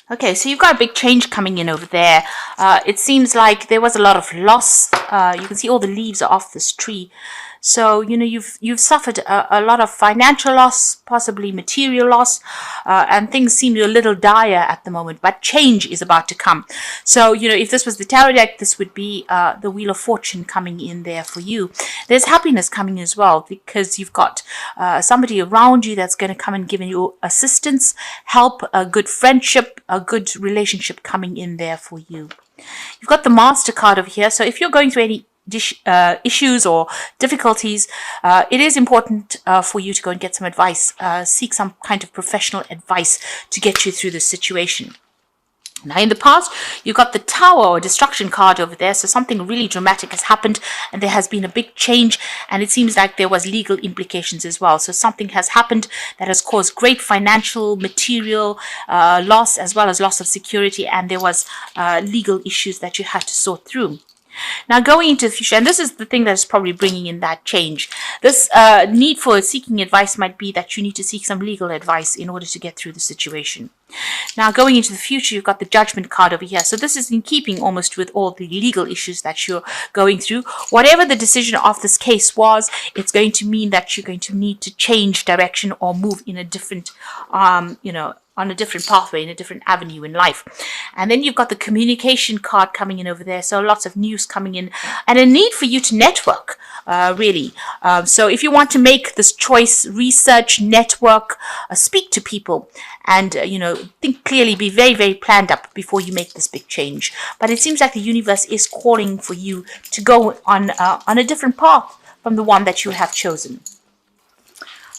Okay, so you've got a big change coming in over there. It seems like there was a lot of loss. You can see all the leaves are off this tree. So, you've suffered a lot of financial loss, possibly material loss, and things seem a little dire at the moment, but change is about to come. So, if this was the tarot deck, this would be the Wheel of Fortune coming in there for you. There's happiness coming as well, because you've got somebody around you that's going to come and give you assistance, help, a good friendship, a good relationship coming in there for you. You've got the Master card over here. So if you're going through any issues or difficulties, it is important for you to go and get some advice, seek some kind of professional advice to get you through this situation. Now, in the past, you've got the Tower or Destruction card over there. So something really dramatic has happened and there has been a big change, and it seems like there was legal implications as well. So something has happened that has caused great financial, material loss, as well as loss of security, and there was legal issues that you had to sort through. Now, going into the future, and this is the thing that is probably bringing in that change. This need for seeking advice might be that you need to seek some legal advice in order to get through the situation. Now, going into the future, you've got the Judgment card over here. So this is in keeping almost with all the legal issues that you're going through. Whatever the decision of this case was, it's going to mean that you're going to need to change direction or move in a different, on a different pathway, in a different avenue in life. And then you've got the Communication card coming in over there. So lots of news coming in and a need for you to network, really. So if you want to make this choice, research, network, speak to people, and, think clearly, be very, very planned up before you make this big change. But it seems like the universe is calling for you to go on a different path from the one that you have chosen.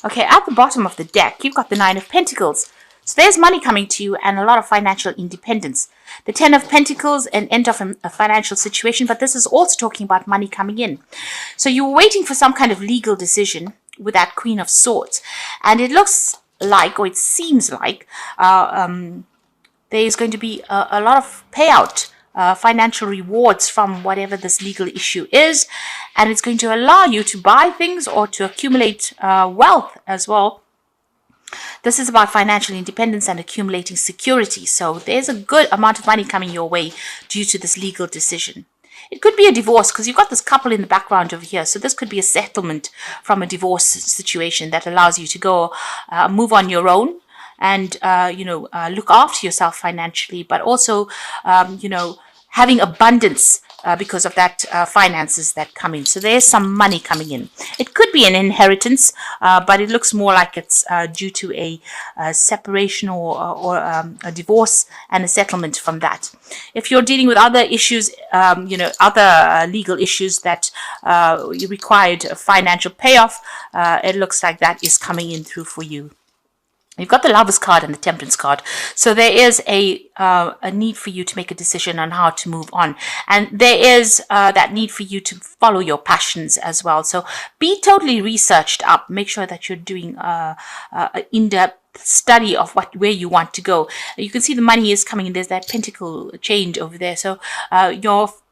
Okay, at the bottom of the deck, you've got the Nine of Pentacles. So there's money coming to you and a lot of financial independence. The Ten of Pentacles, an end of a financial situation, but this is also talking about money coming in. So you're waiting for some kind of legal decision with that Queen of Swords. And it looks like, or it seems like, there is going to be a lot of payout, financial rewards from whatever this legal issue is. And it's going to allow you to buy things or to accumulate wealth as well. This is about financial independence and accumulating security. So there's a good amount of money coming your way due to this legal decision. It could be a divorce because you've got this couple in the background over here. So this could be a settlement from a divorce situation that allows you to go move on your own and, look after yourself financially, but also, having abundance because of that finances that come in. So there's some money coming in. It could be an inheritance, but it looks more like it's due to a separation or a divorce and a settlement from that. If you're dealing with other issues, other legal issues that required a financial payoff, it looks like that is coming in through for you. You've got the Lovers card and the Temperance card. So there is a need for you to make a decision on how to move on. And there is that need for you to follow your passions as well. So be totally researched up. Make sure that you're doing an in-depth study of where you want to go. You can see the money is coming in. There's that pentacle change over there. So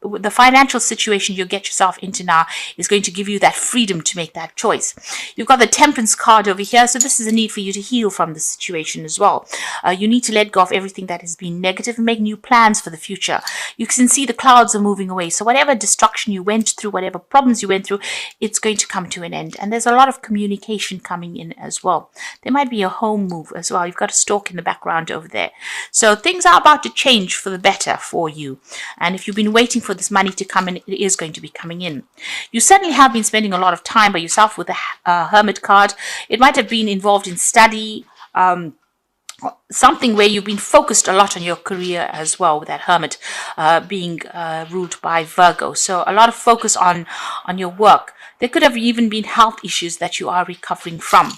the financial situation you get yourself into now is going to give you that freedom to make that choice. You've got the Temperance card over here. So this is a need for you to heal from the situation as well. You need to let go of everything that has been negative and make new plans for the future. You can see the clouds are moving away. So whatever destruction you went through, whatever problems you went through, it's going to come to an end. And there's a lot of communication coming in as well. There might be a home move as well. You've got a stork in the background over there. So things are about to change for the better for you. And if you've been waiting for this money to come in, it is going to be coming in. You certainly have been spending a lot of time by yourself with the Hermit card. It might have been involved in study, something where you've been focused a lot on your career as well, with that Hermit being ruled by Virgo. So a lot of focus on your work. There could have even been health issues that you are recovering from.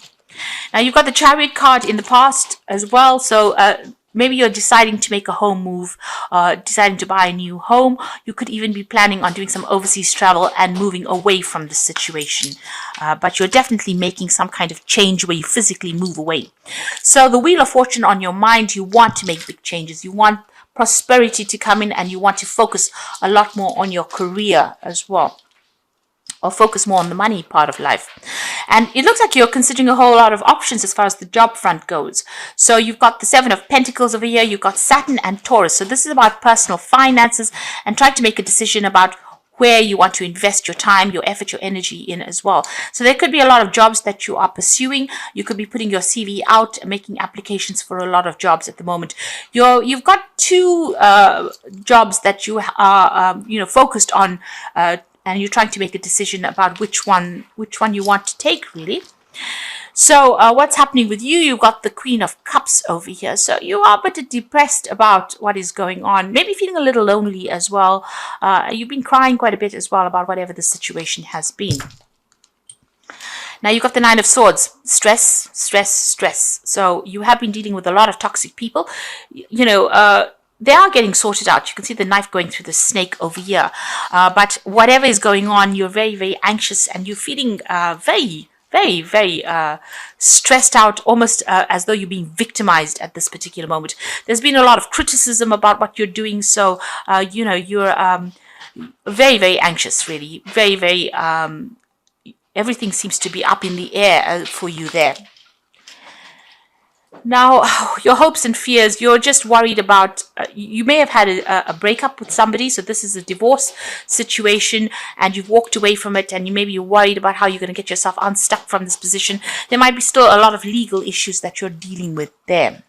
Now, you've got the Chariot card in the past as well. So maybe you're deciding to make a home move, deciding to buy a new home. You could even be planning on doing some overseas travel and moving away from the situation. But you're definitely making some kind of change where you physically move away. So the Wheel of Fortune on your mind, you want to make big changes. You want prosperity to come in and you want to focus a lot more on your career as well. or focus more on the money part of life. And it looks like you're considering a whole lot of options as far as the job front goes. So you've got the Seven of Pentacles over here, you've got Saturn and Taurus. So this is about personal finances and trying to make a decision about where you want to invest your time, your effort, your energy in as well. So there could be a lot of jobs that you are pursuing. You could be putting your CV out, making applications for a lot of jobs at the moment. You've got two jobs that you are focused on, and you're trying to make a decision about which one you want to take, really. So what's happening with you? You've got the Queen of Cups over here. So you are a bit depressed about what is going on. Maybe feeling a little lonely as well. You've been crying quite a bit as well about whatever the situation has been. Now you've got the Nine of Swords. Stress, stress, stress. So you have been dealing with a lot of toxic people. They are getting sorted out. You can see the knife going through the snake over here. But whatever is going on, you're very, very anxious and you're feeling very stressed out, almost as though you're being victimized at this particular moment. There's been a lot of criticism about what you're doing, so you're very, very anxious, really. Very, very everything seems to be up in the air for you there. Now, your hopes and fears, you're just worried about, you may have had a breakup with somebody, so this is a divorce situation, and you've walked away from it, and maybe you're worried about how you're going to get yourself unstuck from this position. There might be still a lot of legal issues that you're dealing with there.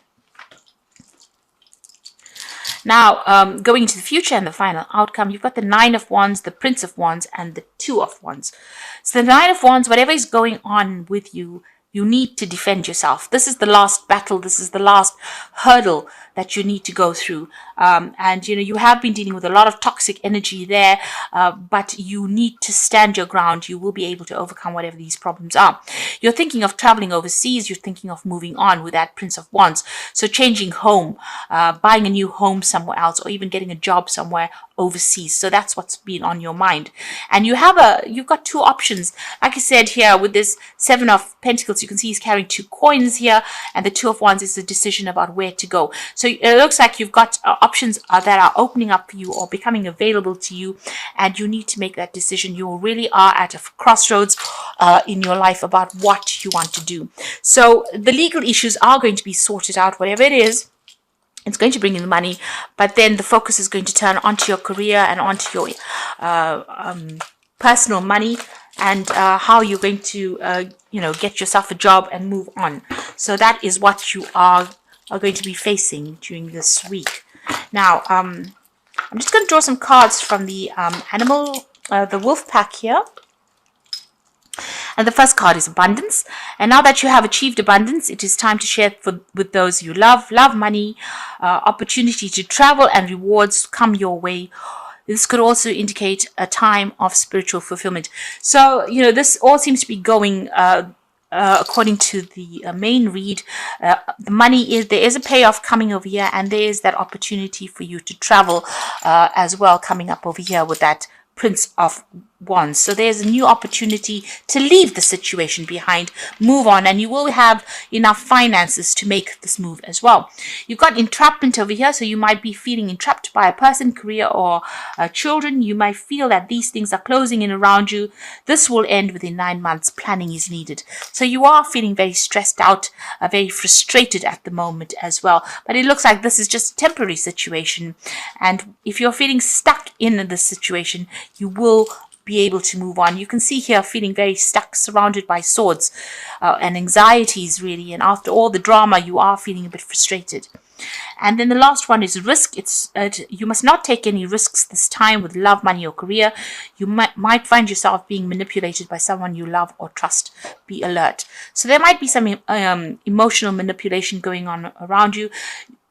Now, going into the future and the final outcome, you've got the Nine of Wands, the Prince of Wands, and the Two of Wands. So the Nine of Wands, whatever is going on with you, you need to defend yourself. This is the last battle. This is the last hurdle that you need to go through. And you have been dealing with a lot of toxic energy there, but you need to stand your ground. You will be able to overcome whatever these problems are. You're thinking of traveling overseas. You're thinking of moving on with that Prince of Wands. So changing home, buying a new home somewhere else, or even getting a job somewhere overseas. So that's what's been on your mind. And you've got two options. Like I said here, with this Seven of Pentacles, you can see he's carrying two coins here, and the Two of Wands is a decision about where to go. So it looks like you've got options that are opening up for you or becoming available to you, and you need to make that decision. You really are at a crossroads in your life about what you want to do. So the legal issues are going to be sorted out, whatever it is. It's going to bring in the money, but then the focus is going to turn onto your career and onto your personal money, and how you're going to get yourself a job and move on. So that is what you are going to be facing during this week. Now, I'm just going to draw some cards from the the wolf pack here. And the first card is abundance. And now that you have achieved abundance, it is time to share with those you love. Love, money, opportunity to travel, and rewards come your way. This could also indicate a time of spiritual fulfillment. So, this all seems to be going according to the main read. The money there is a payoff coming over here, and there is that opportunity for you to travel as well coming up over here with that Prince of Wands. So there's a new opportunity to leave the situation behind, move on, and you will have enough finances to make this move as well. You've got entrapment over here, so you might be feeling entrapped by a person, career, or children. You might feel that these things are closing in around you. This will end within 9 months. Planning is needed. So you are feeling very stressed out, very frustrated at the moment as well. But it looks like this is just a temporary situation. And if you're feeling stuck in this situation, you will be able to move on. You can see here feeling very stuck, surrounded by swords and anxieties, really. And after all the drama, you are feeling a bit frustrated. And then the last one is risk. You must not take any risks this time with love, money, or career. You might find yourself being manipulated by someone you love or trust. Be alert. So there might be some emotional manipulation going on around you.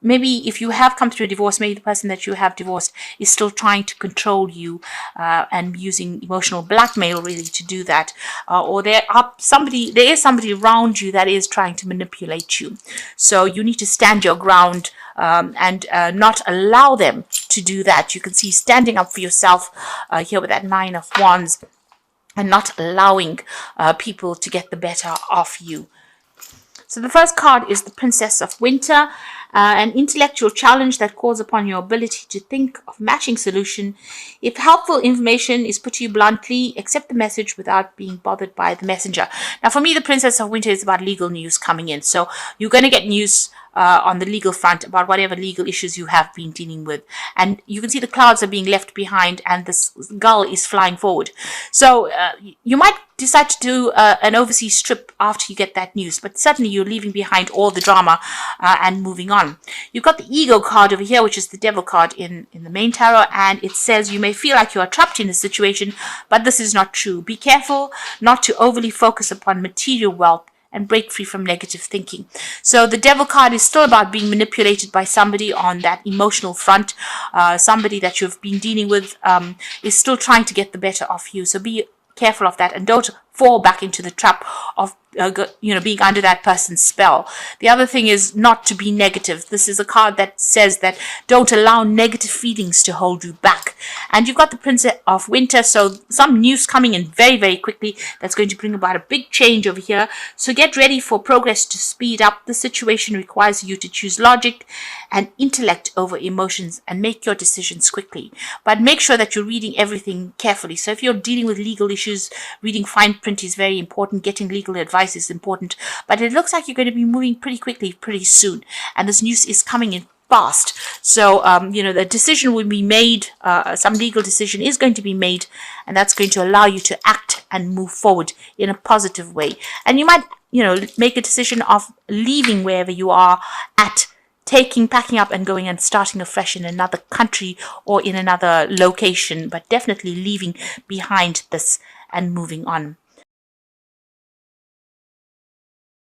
Maybe if you have come through a divorce, maybe the person that you have divorced is still trying to control you and using emotional blackmail really to do that. Or there is somebody around you that is trying to manipulate you. So you need to stand your ground and not allow them to do that. You can see standing up for yourself here with that Nine of Wands, and not allowing people to get the better of you. So the first card is the Princess of Winter, An intellectual challenge that calls upon your ability to think of matching solution. If helpful information is put to you bluntly, accept the message without being bothered by the messenger. Now, for me, the Princess of Winter is about legal news coming in. So you're going to get news on the legal front about whatever legal issues you have been dealing with. And you can see the clouds are being left behind and this gull is flying forward. So you might decide to do an overseas trip after you get that news, but certainly you're leaving behind all the drama and moving on. You've got the ego card over here, which is the devil card in the main tarot, and it says you may feel like you are trapped in a situation, but this is not true. Be careful not to overly focus upon material wealth and break free from negative thinking. So the devil card is still about being manipulated by somebody on that emotional front. Somebody that you've been dealing with is still trying to get the better of you. So be careful of that and don't fall back into the trap of being under that person's spell. The other thing is not to be negative. This is a card that says that don't allow negative feelings to hold you back. And you've got the Princess of Winter, so some news coming in very, very quickly that's going to bring about a big change over here. So get ready for progress to speed up. The situation requires you to choose logic and intellect over emotions and make your decisions quickly. But make sure that you're reading everything carefully. So if you're dealing with legal issues, reading fine print is very important. Getting legal advice is important. But it looks like you're going to be moving pretty quickly, pretty soon. And this news is coming in fast. So, the decision will be made. Some legal decision is going to be made. And that's going to allow you to act and move forward in a positive way. And you might, make a decision of leaving wherever you are at, packing up and going and starting afresh in another country or in another location, but definitely leaving behind this and moving on.